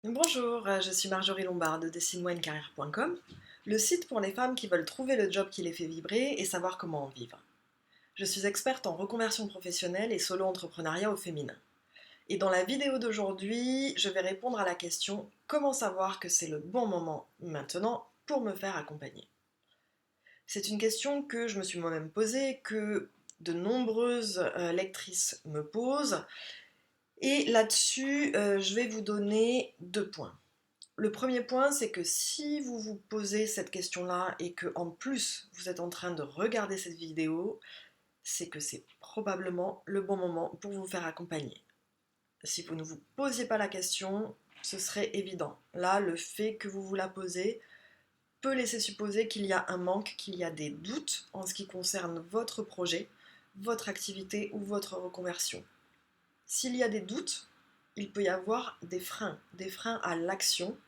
Bonjour, je suis Marjorie Lombard de dessine-moi-une-carrière.com, le site pour les femmes qui veulent trouver le job qui les fait vibrer et savoir comment en vivre. Je suis experte en reconversion professionnelle et solo-entrepreneuriat au féminin. Et dans la vidéo d'aujourd'hui, je vais répondre à la question comment savoir que c'est le bon moment maintenant pour me faire accompagner. C'est une question que je me suis moi-même posée, que de nombreuses lectrices me posent. Et là-dessus, je vais vous donner 2 points. Le premier point, c'est que si vous vous posez cette question-là et que en plus vous êtes en train de regarder cette vidéo, c'est que c'est probablement le bon moment pour vous faire accompagner. Si vous ne vous posiez pas la question, ce serait évident. Là, le fait que vous vous la posez peut laisser supposer qu'il y a un manque, qu'il y a des doutes en ce qui concerne votre projet, votre activité ou votre reconversion. S'il y a des doutes, il peut y avoir des freins à l'action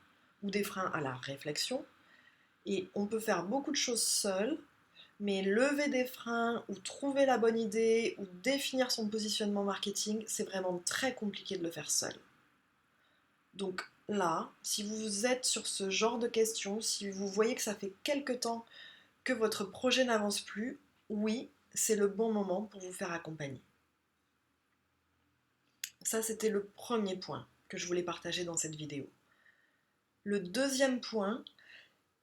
ou des freins à la réflexion. Et on peut faire beaucoup de choses seul, mais lever des freins ou trouver la bonne idée ou définir son positionnement marketing, c'est vraiment très compliqué de le faire seul. Donc là, si vous êtes sur ce genre de questions, si vous voyez que ça fait quelque temps que votre projet n'avance plus, oui, c'est le bon moment pour vous faire accompagner. Ça, c'était le premier point que je voulais partager dans cette vidéo. Le deuxième point,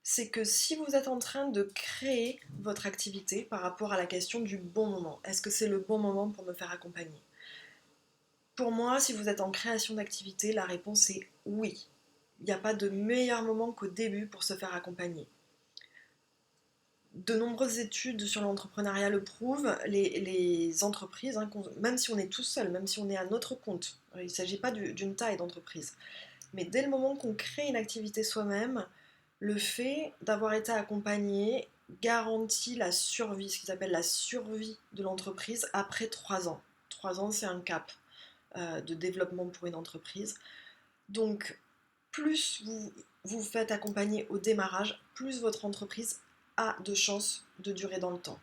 c'est que si vous êtes en train de créer votre activité par rapport à la question du bon moment, est-ce que c'est le bon moment pour me faire accompagner? Pour moi, si vous êtes en création d'activité, la réponse est oui. Il n'y a pas de meilleur moment qu'au début pour se faire accompagner. De nombreuses études sur l'entrepreneuriat le prouvent, les entreprises, même si on est tout seul, même si on est à notre compte, il ne s'agit pas d'une taille d'entreprise, mais dès le moment qu'on crée une activité soi-même, le fait d'avoir été accompagné garantit la survie, ce qu'ils appellent la survie de l'entreprise après 3 ans. 3 ans, c'est un cap de développement pour une entreprise. Donc, plus vous vous faites accompagner au démarrage, plus votre entreprise a de chances de durer dans le temps.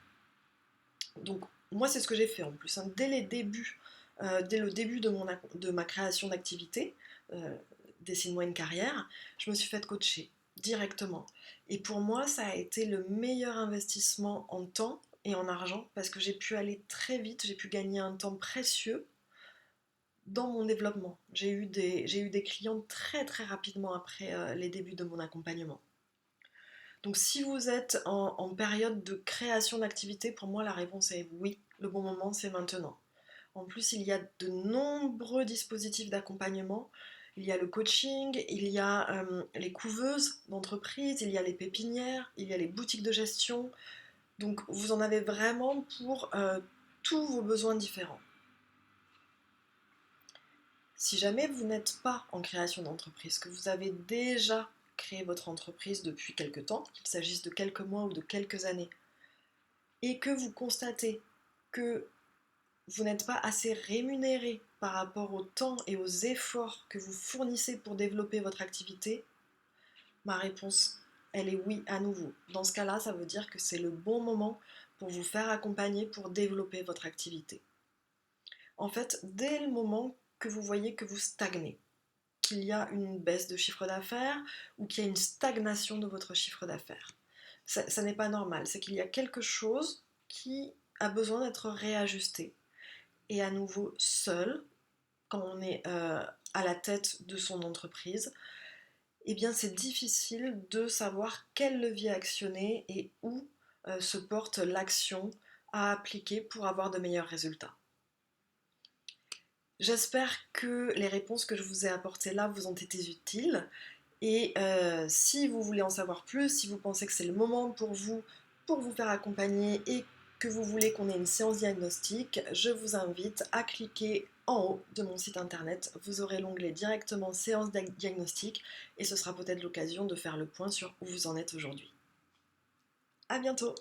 Donc, moi, c'est ce que j'ai fait en plus. Dès le début de ma création d'activité, Dessine-moi une carrière, je me suis faite coacher directement. Et pour moi, ça a été le meilleur investissement en temps et en argent parce que j'ai pu aller très vite, j'ai pu gagner un temps précieux dans mon développement. J'ai eu des clients très très rapidement après les débuts de mon accompagnement. Donc si vous êtes en période de création d'activité, pour moi la réponse est oui, le bon moment c'est maintenant. En plus, il y a de nombreux dispositifs d'accompagnement. Il y a le coaching, il y a les couveuses d'entreprise, il y a les pépinières, il y a les boutiques de gestion. Donc vous en avez vraiment pour tous vos besoins différents. Si jamais vous n'êtes pas en création d'entreprise, que vous avez déjà créé votre entreprise depuis quelque temps, qu'il s'agisse de quelques mois ou de quelques années, et que vous constatez que vous n'êtes pas assez rémunéré par rapport au temps et aux efforts que vous fournissez pour développer votre activité, ma réponse, elle est oui à nouveau. Dans ce cas-là, ça veut dire que c'est le bon moment pour vous faire accompagner pour développer votre activité. En fait, dès le moment que vous voyez que vous stagnez, qu'il y a une baisse de chiffre d'affaires ou qu'il y a une stagnation de votre chiffre d'affaires, ça n'est pas normal, c'est qu'il y a quelque chose qui a besoin d'être réajusté. Et à nouveau, seul, quand on est à la tête de son entreprise, eh bien c'est difficile de savoir quel levier actionner et où se porte l'action à appliquer pour avoir de meilleurs résultats. J'espère que les réponses que je vous ai apportées là vous ont été utiles. Et si vous voulez en savoir plus, si vous pensez que c'est le moment pour vous faire accompagner et que vous voulez qu'on ait une séance diagnostique, je vous invite à cliquer en haut de mon site internet. Vous aurez l'onglet directement séance diagnostique et ce sera peut-être l'occasion de faire le point sur où vous en êtes aujourd'hui. À bientôt!